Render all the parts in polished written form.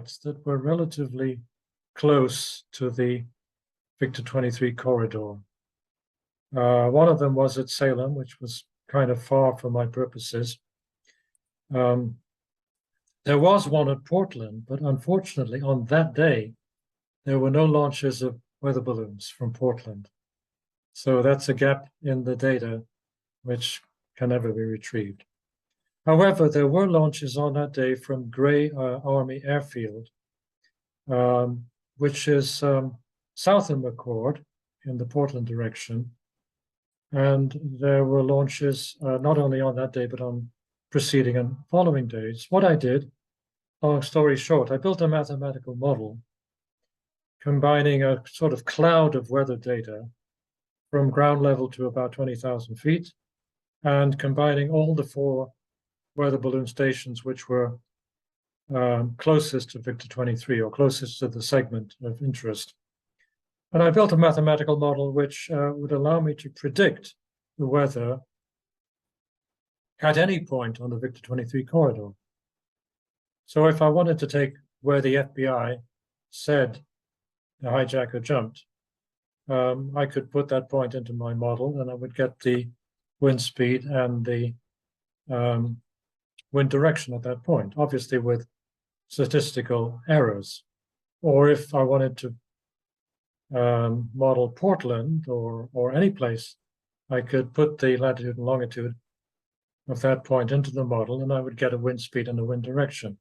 sites that were relatively close to the Victor 23 corridor. One of them was at Salem, which was kind of far for my purposes. There was one at Portland, but unfortunately on that day, there were no launches of weather balloons from Portland. So that's a gap in the data which can never be retrieved. However, there were launches on that day from Gray Army Airfield, which is south of McCord in the Portland direction. And there were launches not only on that day, but on preceding and following days. What I did, long story short, I built a mathematical model combining a sort of cloud of weather data from ground level to about 20,000 feet, and combining all the 4 weather balloon stations which were closest to Victor 23 or closest to the segment of interest. And I built a mathematical model which would allow me to predict the weather at any point on the Victor 23 corridor. So if I wanted to take where the FBI said the hijacker jumped, I could put that point into my model and I would get the wind speed and the wind direction at that point, obviously with statistical errors. Or if I wanted to model Portland or any place, I could put the latitude and longitude of that point into the model and I would get a wind speed and a wind direction.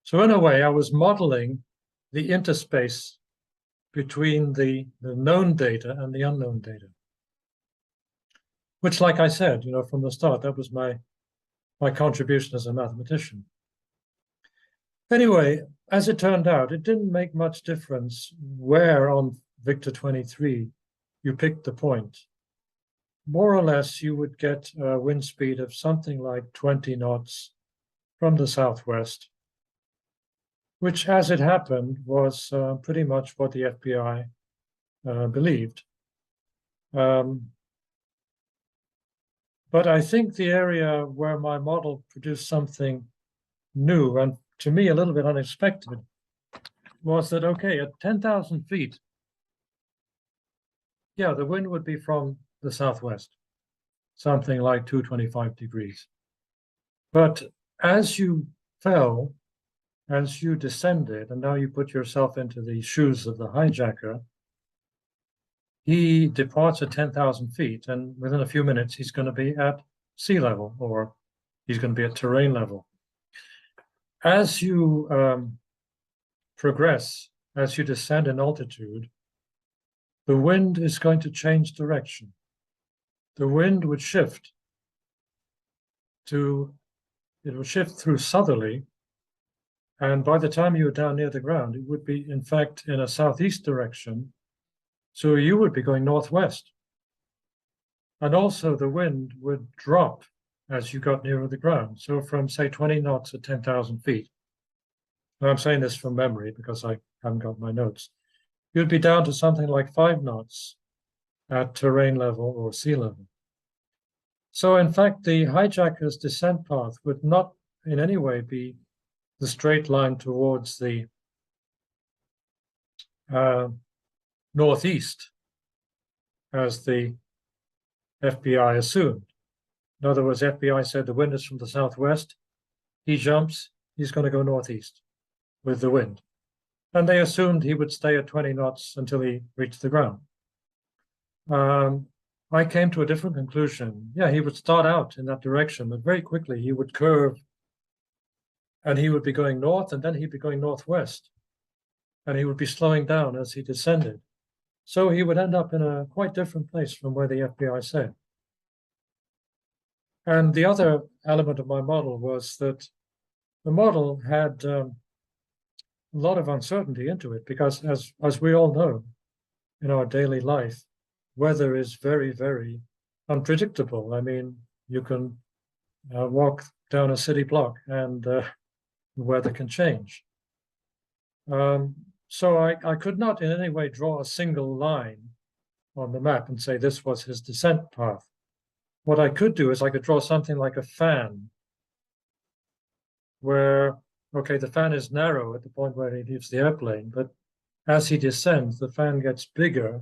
So in a way, I was modeling the interspace between the known data and the unknown data. Which, like I said, from the start, that was my contribution as a mathematician. Anyway, as it turned out, it didn't make much difference where on Victor 23 you picked the point. More or less, you would get a wind speed of something like 20 knots from the southwest, which, as it happened, was pretty much what the FBI believed. But I think the area where my model produced something new and to me a little bit unexpected was that, okay, at 10,000 feet, yeah, the wind would be from the southwest, something like 225 degrees. But as you fell, as you descended, and now you put yourself into the shoes of the hijacker, he departs at 10,000 feet, and within a few minutes, he's going to be at sea level, or he's going to be at terrain level. As you progress, as you descend in altitude, the wind is going to change direction. The wind would shift through southerly, and by the time you were down near the ground, it would be, in fact, in a southeast direction. So you would be going northwest. And also the wind would drop as you got nearer the ground. So from, say, 20 knots at 10,000 feet. And I'm saying this from memory because I haven't got my notes. You'd be down to something like 5 knots at terrain level or sea level. So in fact, the hijacker's descent path would not in any way be the straight line towards the northeast, as the FBI assumed. In other words, FBI said the wind is from the southwest. He jumps, he's going to go northeast with the wind. And they assumed he would stay at 20 knots until he reached the ground. I came to a different conclusion. Yeah, he would start out in that direction, but very quickly he would curve and he would be going north, and then he'd be going northwest. And he would be slowing down as he descended. So he would end up in a quite different place from where the FBI said. And the other element of my model was that the model had a lot of uncertainty into it, because as we all know in our daily life, weather is very, very unpredictable. I mean, you can walk down a city block and the weather can change. So I could not in any way draw a single line on the map and say this was his descent path. What I could do is I could draw something like a fan, where okay, the fan is narrow at the point where he leaves the airplane, but as he descends, the fan gets bigger,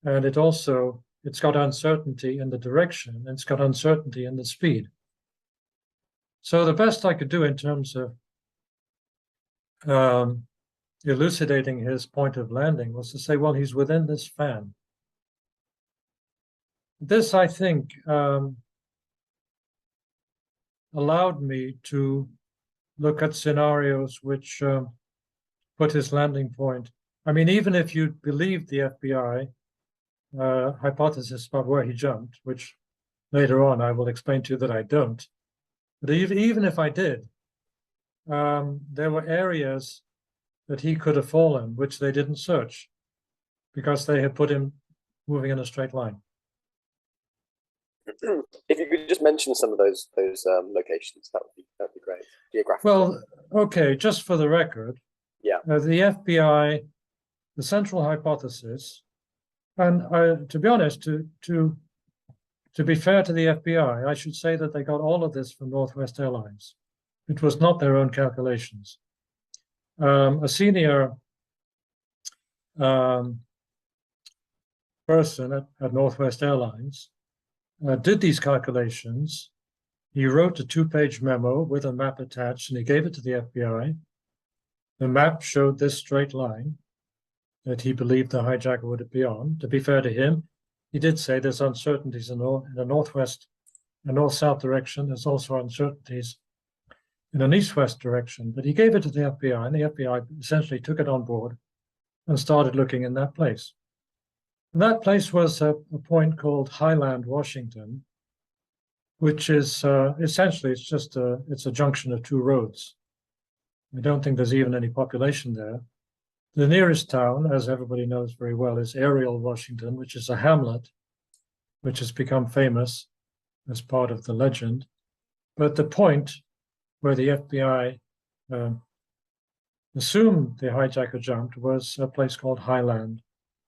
and it's got uncertainty in the direction, and it's got uncertainty in the speed. So the best I could do in terms of elucidating his point of landing was to say, well, he's within this fan. This, I think, allowed me to look at scenarios which put his landing point. I mean, even if you believe the FBI hypothesis about where he jumped, which later on I will explain to you that I don't, but even if I did, there were areas that he could have fallen, which they didn't search because they had put him moving in a straight line. If you could just mention some of those locations, that would be great. Geographically. Well, okay, just for the record, yeah, the FBI, the central hypothesis, and to be honest, to be fair to the FBI, I should say that they got all of this from Northwest Airlines. It was not their own calculations. A senior person at Northwest Airlines did these calculations. He wrote a 2-page memo with a map attached, and he gave it to the FBI. The map showed this straight line that he believed the hijacker would be on. To be fair to him, he did say there's uncertainties in the northwest and north-south direction. There's also uncertainties in an east-west direction. But he gave it to the FBI, and the FBI essentially took it on board and started looking in that place. And that place was a point called Highland, Washington, which is essentially it's a junction of 2 roads. I don't think there's even any population there. The nearest town, as everybody knows very well, is Ariel, Washington, which is a hamlet, which has become famous as part of the legend. But the point where the FBI assumed the hijacker jumped was a place called Highland.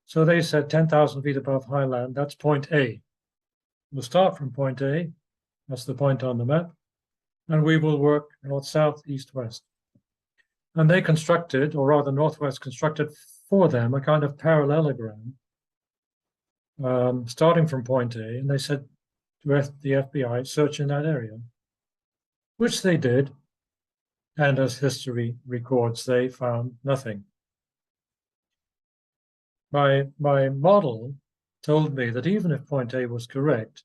So they said 10,000 feet above Highland, that's point A. We'll start from point A, that's the point on the map, and we will work north, south, east, west. And they constructed, or rather Northwest constructed for them, a kind of parallelogram starting from point A, and they said to the FBI, search in that area, which they did, and as history records, they found nothing. My model told me that even if point A was correct,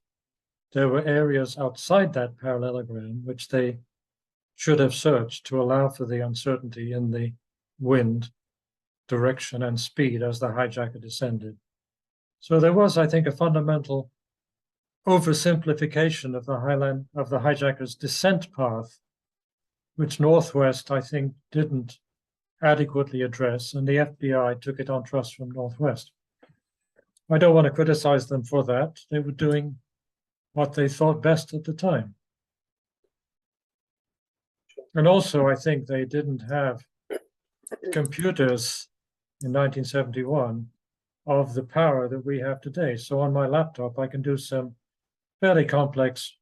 there were areas outside that parallelogram which they should have searched to allow for the uncertainty in the wind, direction, and speed as the hijacker descended. So there was, I think, a fundamental oversimplification of the hijacker's descent path, which Northwest, I think, didn't adequately address, and the FBI took it on trust from Northwest. I don't want to criticize them for that. They were doing what they thought best at the time. And also, I think they didn't have computers in 1971 of the power that we have today. So on my laptop, I can do some fairly complex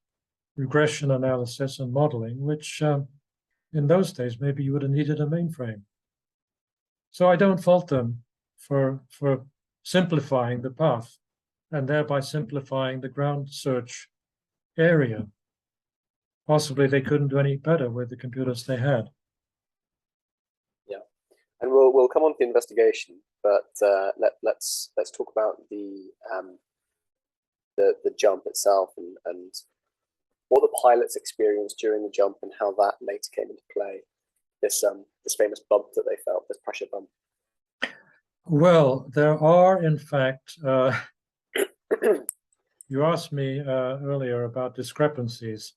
regression analysis and modeling, which in those days, maybe you would have needed a mainframe. So I don't fault them for simplifying the path and thereby simplifying the ground search area. Possibly they couldn't do any better with the computers they had. Yeah, and we'll come on to the investigation, but let's talk about the jump itself and what the pilots experienced during the jump and how that later came into play. This famous bump that they felt, this pressure bump. Well, there are, in fact, you asked me earlier about discrepancies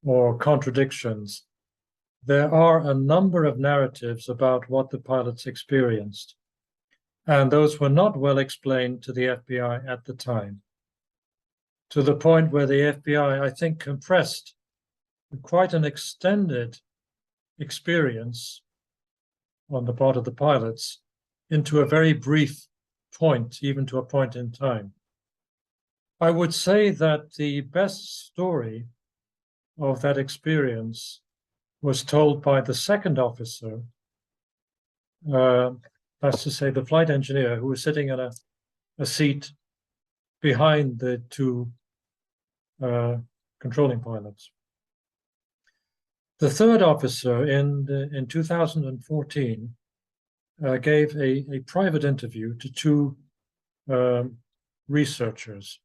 or contradictions. There are a number of narratives about what the pilots experienced, and those were not well explained to the FBI at the time, to the point where the FBI, I think, compressed quite an extended experience on the part of the pilots into a very brief point, even to a point in time. I would say that the best story of that experience was told by the second officer, that's to say the flight engineer, who was sitting in a seat behind the two controlling pilots. The third officer in 2014 gave a private interview to two researchers.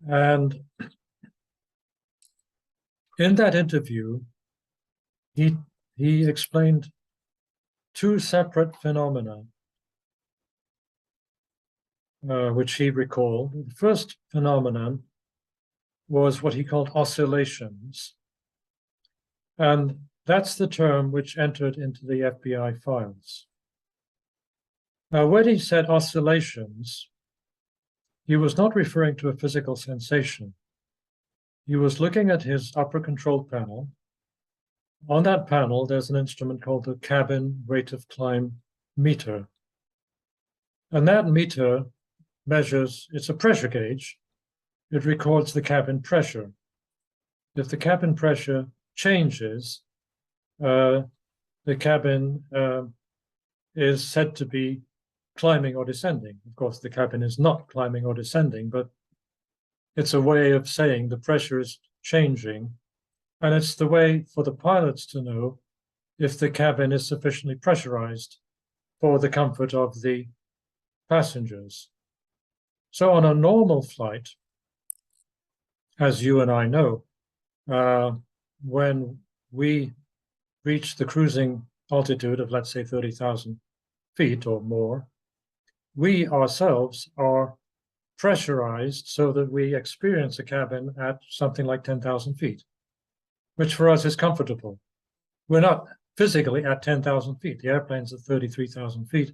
And in that interview, he explained two separate phenomena, which he recalled. The first phenomenon was what he called oscillations. And that's the term which entered into the FBI files. Now, when he said oscillations, he was not referring to a physical sensation. He was looking at his upper control panel. On that panel, there's an instrument called the cabin rate of climb meter. And that meter measures, it's a pressure gauge. It records the cabin pressure. If the cabin pressure changes, the cabin is said to be climbing or descending. Of course, the cabin is not climbing or descending, but it's a way of saying the pressure is changing. And it's the way for the pilots to know if the cabin is sufficiently pressurized for the comfort of the passengers. So on a normal flight, as you and I know, when we reach the cruising altitude of, let's say, 30,000 feet or more, we ourselves are pressurized so that we experience a cabin at something like 10,000 feet, which for us is comfortable. We're not physically at 10,000 feet. The airplane's at 33,000 feet,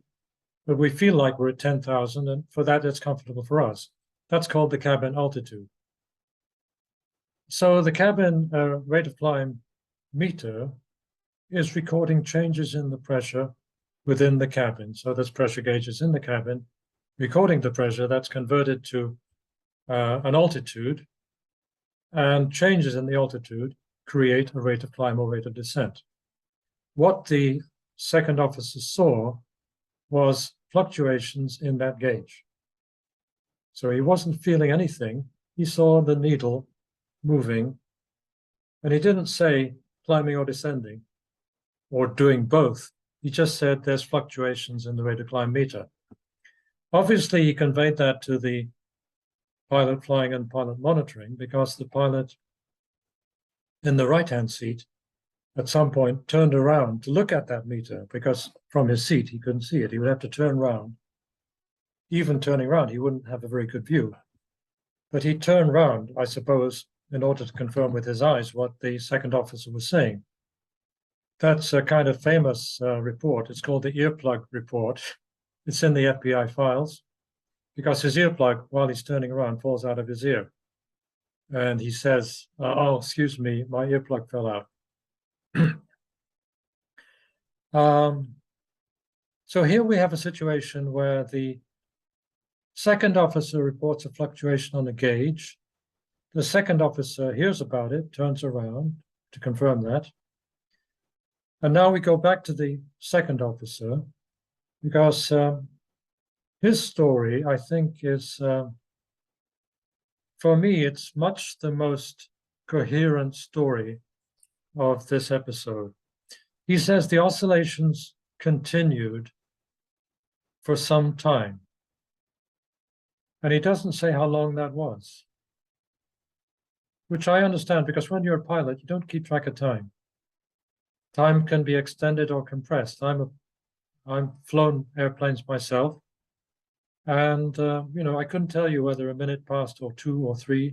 but we feel like we're at 10,000, and for that, it's comfortable for us. That's called the cabin altitude. So the cabin rate of climb meter is recording changes in the pressure within the cabin. So there's pressure gauges in the cabin, recording the pressure that's converted to an altitude, and changes in the altitude create a rate of climb or rate of descent. What the second officer saw was fluctuations in that gauge. So he wasn't feeling anything. He saw the needle moving, and he didn't say climbing or descending or doing both. He just said there's fluctuations in the rate of climb meter. Obviously, he conveyed that to the pilot flying and pilot monitoring, because the pilot in the right-hand seat at some point turned around to look at that meter, because from his seat he couldn't see it. He would have to turn around. Even turning around, he wouldn't have a very good view. But he turned around, I suppose, in order to confirm with his eyes what the second officer was saying. That's a kind of famous report. It's called the earplug report. It's in the FBI files, because his earplug, while he's turning around, falls out of his ear. And he says, oh, excuse me, my earplug fell out. So here we have a situation where the second officer reports a fluctuation on the gauge. The second officer hears about it, turns around to confirm that. And now we go back to the second officer, because his story, I think, is, for me, it's much the most coherent story of this episode. He says the oscillations continued for some time. And he doesn't say how long that was, which I understand, because when you're a pilot, you don't keep track of time. Time can be extended or compressed. I've flown airplanes myself, and I couldn't tell you whether a minute passed or 2 or 3